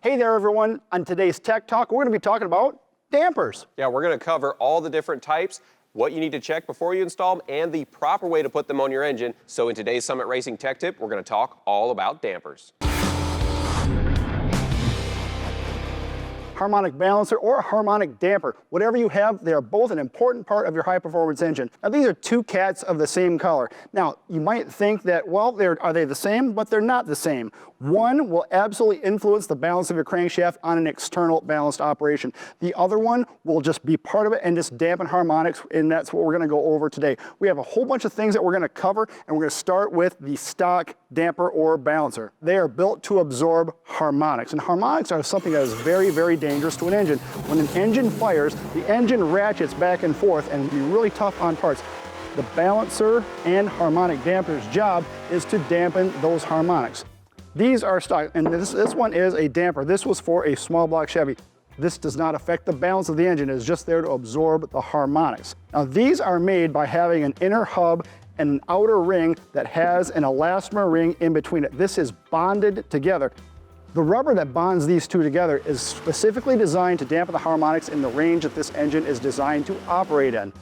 Hey there everyone, on today's Tech Talk, we're going to be talking about dampers. Yeah, we're going to cover all the different types, what you need to check before you install them, and the proper way to put them on your engine. So in today's Summit Racing Tech Tip, we're going to talk all about dampers. Harmonic balancer or a harmonic damper. Whatever you have, they are both an important part of your high-performance engine. Now, these are two cats of the same color. Now, you might think that, well, are they the same? But they're not the same. One will absolutely influence the balance of your crankshaft on an external balanced operation. The other one will just be part of it and just dampen harmonics, and that's what we're going to go over today. We have a whole bunch of things that we're going to cover, and we're going to start with the stock damper or balancer. They are built to absorb harmonics, and harmonics are something that is very, very dangerous to an engine. When an engine fires, the engine ratchets back and forth and be really tough on parts. The balancer and harmonic damper's job is to dampen those harmonics. These are stock, and this one is a damper. This was for a small block Chevy. This does not affect the balance of the engine. It is just there to absorb the harmonics. Now, these are made by having an inner hub and an outer ring that has an elastomer ring in between it. This is bonded together. The rubber that bonds these two together is specifically designed to dampen the harmonics in the range that this engine is designed to operate in.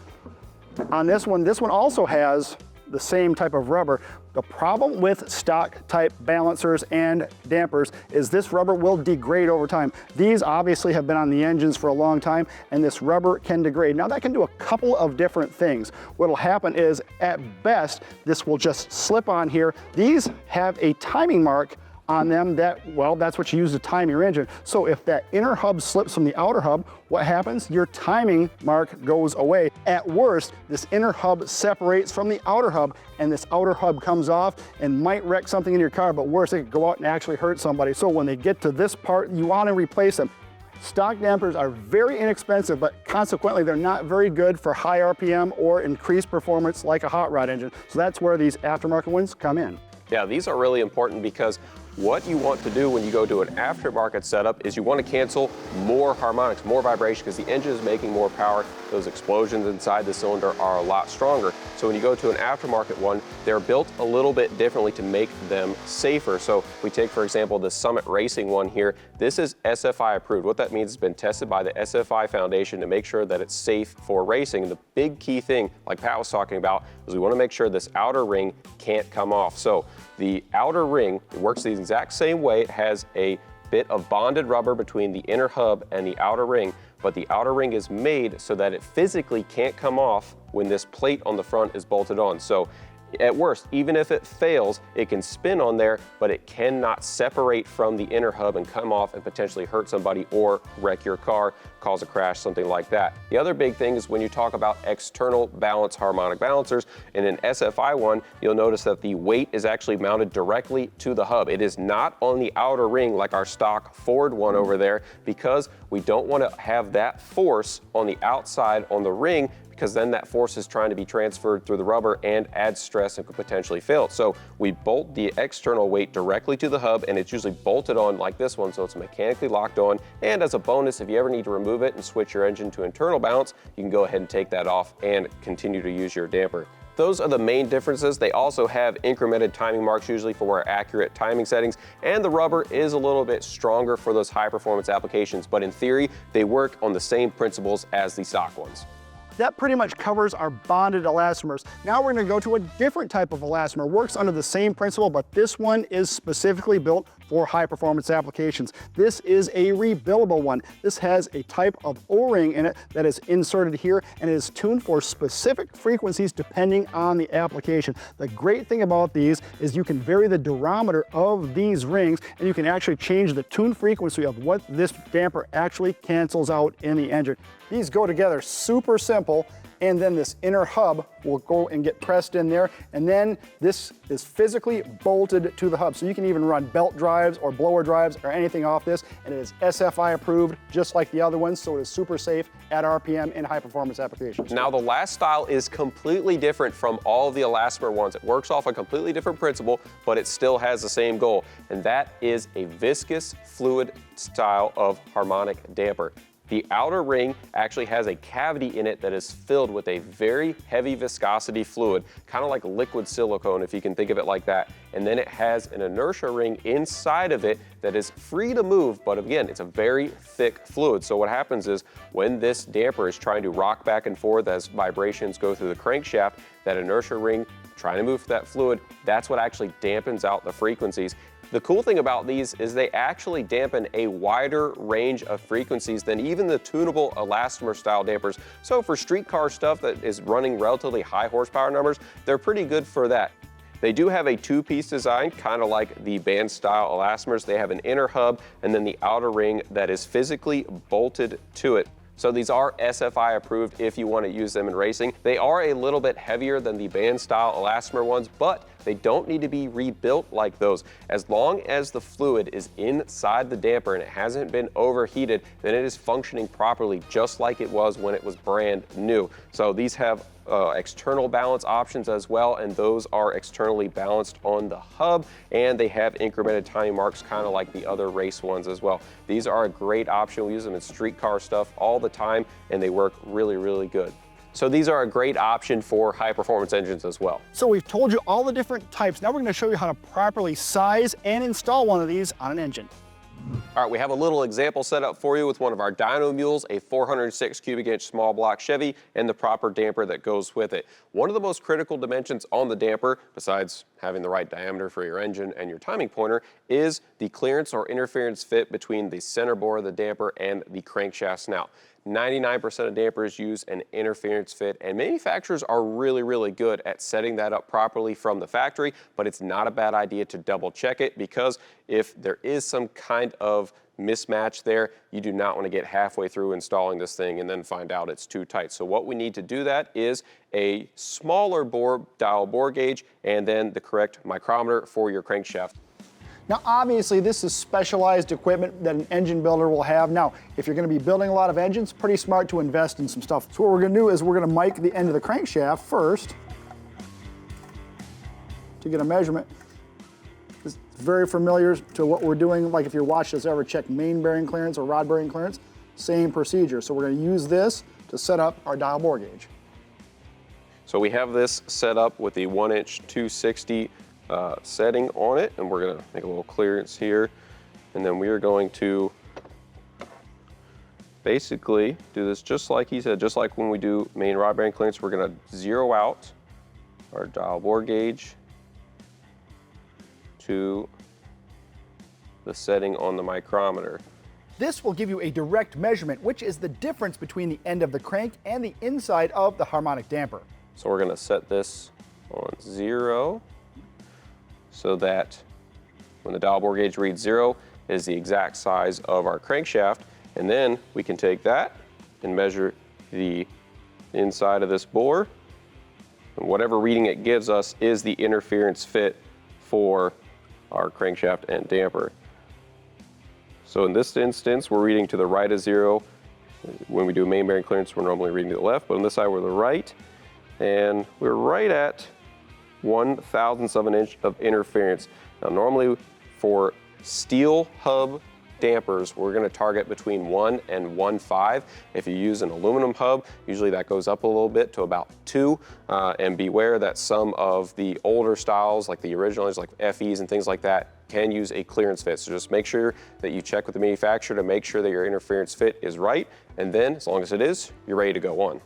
On this one also has the same type of rubber. The problem with stock type balancers and dampers is this rubber will degrade over time. These obviously have been on the engines for a long time, and this rubber can degrade. Now, that can do a couple of different things. What'll happen is, at best, this will just slip on here. These have a timing mark on them that, well, that's what you use to time your engine. So if that inner hub slips from the outer hub, what happens? Your timing mark goes away. At worst, this inner hub separates from the outer hub, and this outer hub comes off and might wreck something in your car, but worse, it could go out and actually hurt somebody. So when they get to this part, you want to replace them. Stock dampers are very inexpensive, but consequently, they're not very good for high RPM or increased performance like a hot rod engine. So that's where these aftermarket ones come in. Yeah, these are really important because what you want to do when you go to an aftermarket setup is you want to cancel more harmonics, more vibration, because the engine is making more power. Those explosions inside the cylinder are a lot stronger. So when you go to an aftermarket one, they're built a little bit differently to make them safer. So if we take, for example, the Summit Racing one here, this is SFI approved. What that means is it's been tested by the SFI Foundation to make sure that it's safe for racing. And the big key thing, like Pat was talking about, is we want to make sure this outer ring can't come off. So the outer ring, it works the exact same way. It has a bit of bonded rubber between the inner hub and the outer ring, but the outer ring is made so that it physically can't come off when this plate on the front is bolted on. So at worst, even if it fails, it can spin on there, but it cannot separate from the inner hub and come off and potentially hurt somebody or wreck your car, cause a crash, something like that. The other big thing is when you talk about external balance harmonic balancers, in an SFI one, you'll notice that the weight is actually mounted directly to the hub. It is not on the outer ring like our stock Ford one over there, because we don't want to have that force on the outside on the ring, because then that force is trying to be transferred through the rubber and adds stress and could potentially fail. So we bolt the external weight directly to the hub, and it's usually bolted on like this one, so it's mechanically locked on. And as a bonus, if you ever need to remove it and switch your engine to internal balance, you can go ahead and take that off and continue to use your damper. Those are the main differences. They also have incremented timing marks usually for more accurate timing settings, and the rubber is a little bit stronger for those high performance applications, but in theory, they work on the same principles as the stock ones. That pretty much covers our bonded elastomers. Now we're going to go to a different type of elastomer. Works under the same principle, but this one is specifically built for high performance applications. This is a rebuildable one. This has a type of O-ring in it that is inserted here, and it is tuned for specific frequencies depending on the application. The great thing about these is you can vary the durometer of these rings, and you can actually change the tune frequency of what this damper actually cancels out in the engine. These go together super simple, and then this inner hub will go and get pressed in there, and then this is physically bolted to the hub. So you can even run belt drives or blower drives or anything off this, and it is SFI approved just like the other ones, so it is super safe at RPM in high performance applications. Now the last style is completely different from all of the elastomer ones. It works off a completely different principle, but it still has the same goal, and that is a viscous fluid style of harmonic damper. The outer ring actually has a cavity in it that is filled with a very heavy viscosity fluid, kind of like liquid silicone if you can think of it like that. And then it has an inertia ring inside of it that is free to move, but again, it's a very thick fluid. So what happens is when this damper is trying to rock back and forth as vibrations go through the crankshaft, that inertia ring trying to move that fluid, that's what actually dampens out the frequencies. The cool thing about these is they actually dampen a wider range of frequencies than even the tunable elastomer style dampers. So for street car stuff that is running relatively high horsepower numbers, they're pretty good for that. They do have a two-piece design, kind of like the band style elastomers. They have an inner hub and then the outer ring that is physically bolted to it. So these are SFI approved if you want to use them in racing. They are a little bit heavier than the band style elastomer ones, but they don't need to be rebuilt like those. As long as the fluid is inside the damper and it hasn't been overheated, then it is functioning properly just like it was when it was brand new. So these have external balance options as well, and those are externally balanced on the hub, and they have incremented timing marks kind of like the other race ones as well. These are a great option. We use them in street car stuff all the time, and they work really, really good. So these are a great option for high performance engines as well. So we've told you all the different types. Now we're going to show you how to properly size and install one of these on an engine. All right, we have a little example set up for you with one of our dyno mules, a 406 cubic inch small block Chevy, and the proper damper that goes with it. One of the most critical dimensions on the damper, besides having the right diameter for your engine and your timing pointer, is the clearance or interference fit between the center bore of the damper and the crankshaft snout. 99% of dampers use an interference fit, and manufacturers are really, really good at setting that up properly from the factory, but it's not a bad idea to double check it, because if there is some kind of mismatch there, you do not want to get halfway through installing this thing and then find out it's too tight. So what we need to do that is a smaller bore dial bore gauge and then the correct micrometer for your crankshaft. Now, obviously, this is specialized equipment that an engine builder will have. Now, if you're going to be building a lot of engines, pretty smart to invest in some stuff. So what we're going to do is we're going to mic the end of the crankshaft first to get a measurement. It's very familiar to what we're doing, like if your watch has ever checked main bearing clearance or rod bearing clearance, same procedure. So we're going to use this to set up our dial bore gauge. So we have this set up with the 1-inch 260 setting on it, and we're going to make a little clearance here, and then we are going to basically do this just like he said, just like when we do main rod bearing clearance. We're going to zero out our dial bore gauge to the setting on the micrometer. This will give you a direct measurement, which is the difference between the end of the crank and the inside of the harmonic damper. So we're going to set this on 0, so that when the dial bore gauge reads 0, it is the exact size of our crankshaft. And then we can take that and measure the inside of this bore. And whatever reading it gives us is the interference fit for our crankshaft and damper. So in this instance, we're reading to the right of 0. When we do main bearing clearance, we're normally reading to the left, but on this side, we're the right. And we're right at 1/1000th of an inch of interference. Now normally for steel hub dampers, we're going to target between 1 and 1.5. If you use an aluminum hub, usually that goes up a little bit to about 2. And beware that some of the older styles, like the originals, like FEs and things like that, can use a clearance fit. So just make sure that you check with the manufacturer to make sure that your interference fit is right. And then, as long as it is, you're ready to go on.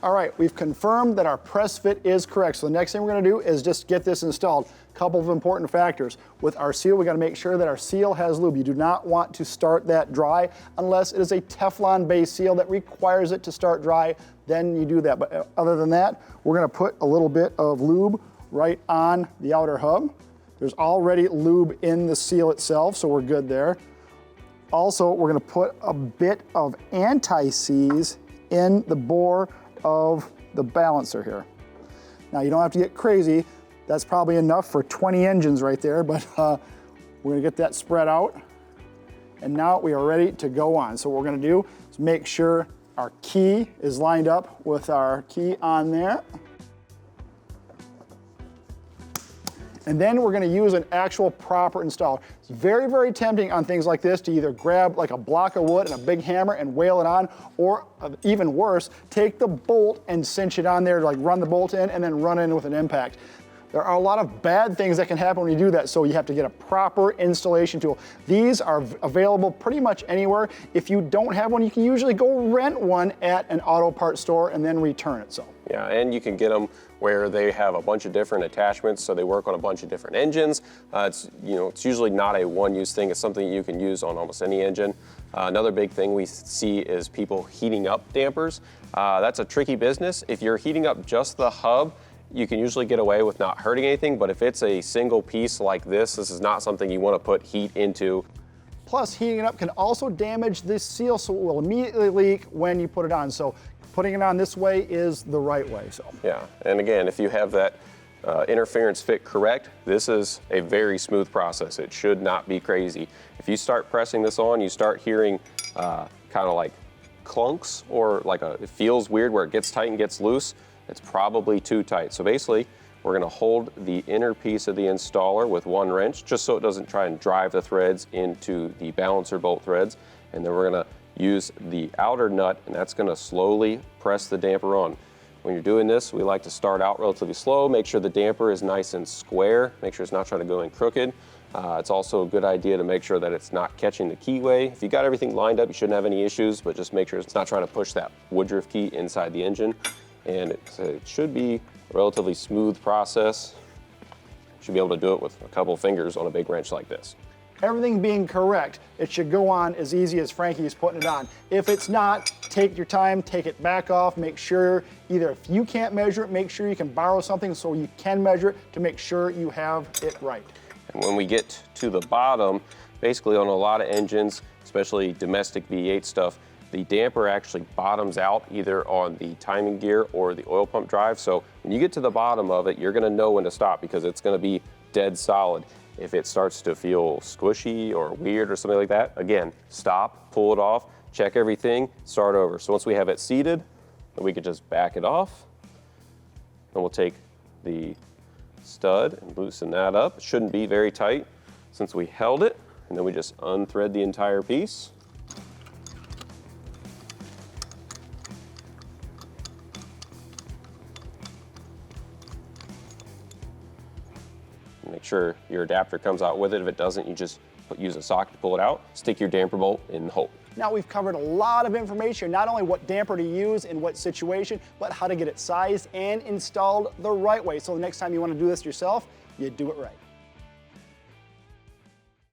All right, we've confirmed that our press fit is correct. So the next thing we're going to do is just get this installed. A couple of important factors. With our seal, we got to make sure that our seal has lube. You do not want to start that dry unless it is a Teflon-based seal that requires it to start dry. Then you do that. But other than that, we're going to put a little bit of lube right on the outer hub. There's already lube in the seal itself, so we're good there. Also, we're going to put a bit of anti-seize in the bore of the balancer here. Now you don't have to get crazy. That's probably enough for 20 engines right there, but we're gonna get that spread out. And now we are ready to go on. So what we're gonna do is make sure our key is lined up with our key on there. And then we're gonna use an actual proper installer. It's very, very tempting on things like this to either grab like a block of wood and a big hammer and whale it on, or even worse, take the bolt and cinch it on there to like run the bolt in and then run in with an impact. There are a lot of bad things that can happen when you do that, so you have to get a proper installation tool. These are available pretty much anywhere. If you don't have one, you can usually go rent one at an auto parts store and then return it. So. Yeah, and you can get them where they have a bunch of different attachments, so they work on a bunch of different engines. It's usually not a one-use thing. It's something you can use on almost any engine. Another big thing we see is people heating up dampers. That's a tricky business. If you're heating up just the hub, you can usually get away with not hurting anything, but if it's a single piece like this is not something you want to put heat into. Plus, heating it up can also damage this seal, so it will immediately leak when you put it on. So putting it on this way is the right way. So. Yeah, and again, if you have that interference fit correct, this is a very smooth process. It should not be crazy. If you start pressing this on, you start hearing kind of like clunks, or like it feels weird where it gets tight and gets loose. It's probably too tight. So basically, we're gonna hold the inner piece of the installer with one wrench, just so it doesn't try and drive the threads into the balancer bolt threads. And then we're gonna use the outer nut, and that's gonna slowly press the damper on. When you're doing this, we like to start out relatively slow, make sure the damper is nice and square, make sure it's not trying to go in crooked. It's also a good idea to make sure that it's not catching the keyway. If you got everything lined up, you shouldn't have any issues, but just make sure it's not trying to push that Woodruff key inside the engine. And it should be a relatively smooth process. You should be able to do it with a couple fingers on a big wrench like this. Everything being correct, it should go on as easy as Frankie is putting it on. If it's not, take your time, take it back off, make sure either if you can't measure it, make sure you can borrow something so you can measure it to make sure you have it right. And when we get to the bottom, basically on a lot of engines, especially domestic V8 stuff, the damper actually bottoms out either on the timing gear or the oil pump drive. So when you get to the bottom of it, you're gonna know when to stop because it's gonna be dead solid. If it starts to feel squishy or weird or something like that, again, stop, pull it off, check everything, start over. So once we have it seated, then we can just back it off. And we'll take the stud and loosen that up. It shouldn't be very tight since we held it. And then we just unthread the entire piece. Make sure your adapter comes out with it. If it doesn't, you just use a socket to pull it out, stick your damper bolt in the hole. Now we've covered a lot of information, not only what damper to use in what situation, but how to get it sized and installed the right way. So the next time you want to do this yourself, you do it right.